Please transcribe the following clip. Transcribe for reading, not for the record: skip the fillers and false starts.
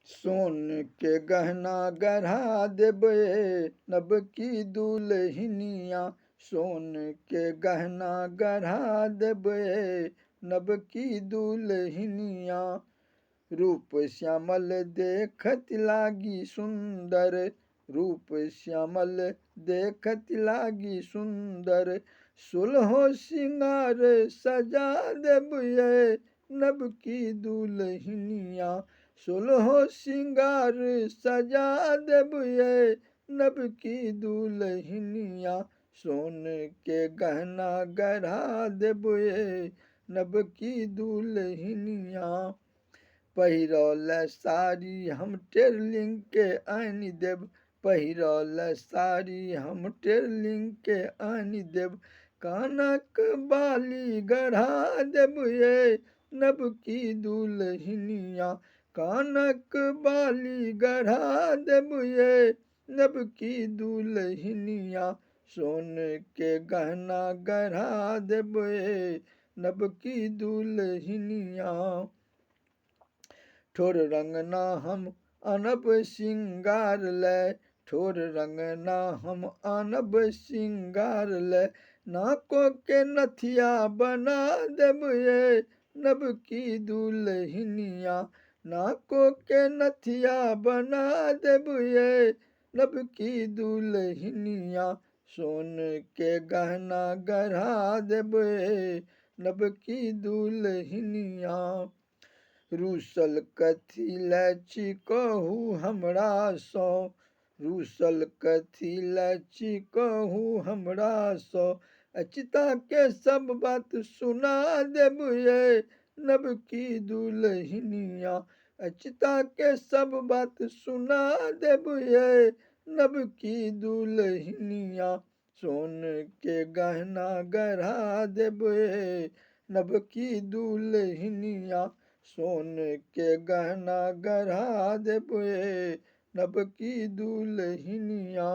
सोन के गहना गढ़ा देबे नब की दुल्हनिया, सोन के गहना गढ़ा देबे नब की दुल्हनिया। रूप श्यामल देखत लागी सुंदर, रूप श्यामल देखत लागी सुंदर। सुलहो सिंगार सजा देबे नब की दुल्हनिया, सुलहो सिंगार सजा देबे नब की दुल्हनिया। सोन के गहना गढ़ा देबे नब की दुल्हनिया। पहिरल साड़ी हम टेरलिंग के आनि देब, पहिरल साड़ी हम टेरलिंग के आनि देब। कानक बाली गढ़ा देबे नब की दुल्हनिया, कानक बाली गढ़ा देबे नब की दुल्हनिया। सोन के गहना गढ़ा देबे नब की दुल्हनिया। ठोर रंगना हम आनब सिंगार लय, ठोर रंगना हम आनब सिंगार लय। नाकों के नथिया बना देबे नब की दुल्हनिया, नाकों के नथिया बना देबे नब की दुल्हनिया। सोन के गहना गढ़ा देबे नब की दुल्हनिया। रूसल कथी लय छी कहू हमरा सो, रूसल कथी लय छी कहू हमरा सो। अचिता के सब बात सुना देबे नब की दुल्हनिया, अचिता के सब बात सुना देबे नब की दुल्हनिया। सोन के गहना गढ़ा देबे नब की दुल्हनिया, सोन के गहना गढ़ा देबे नब की दुल्हनिया।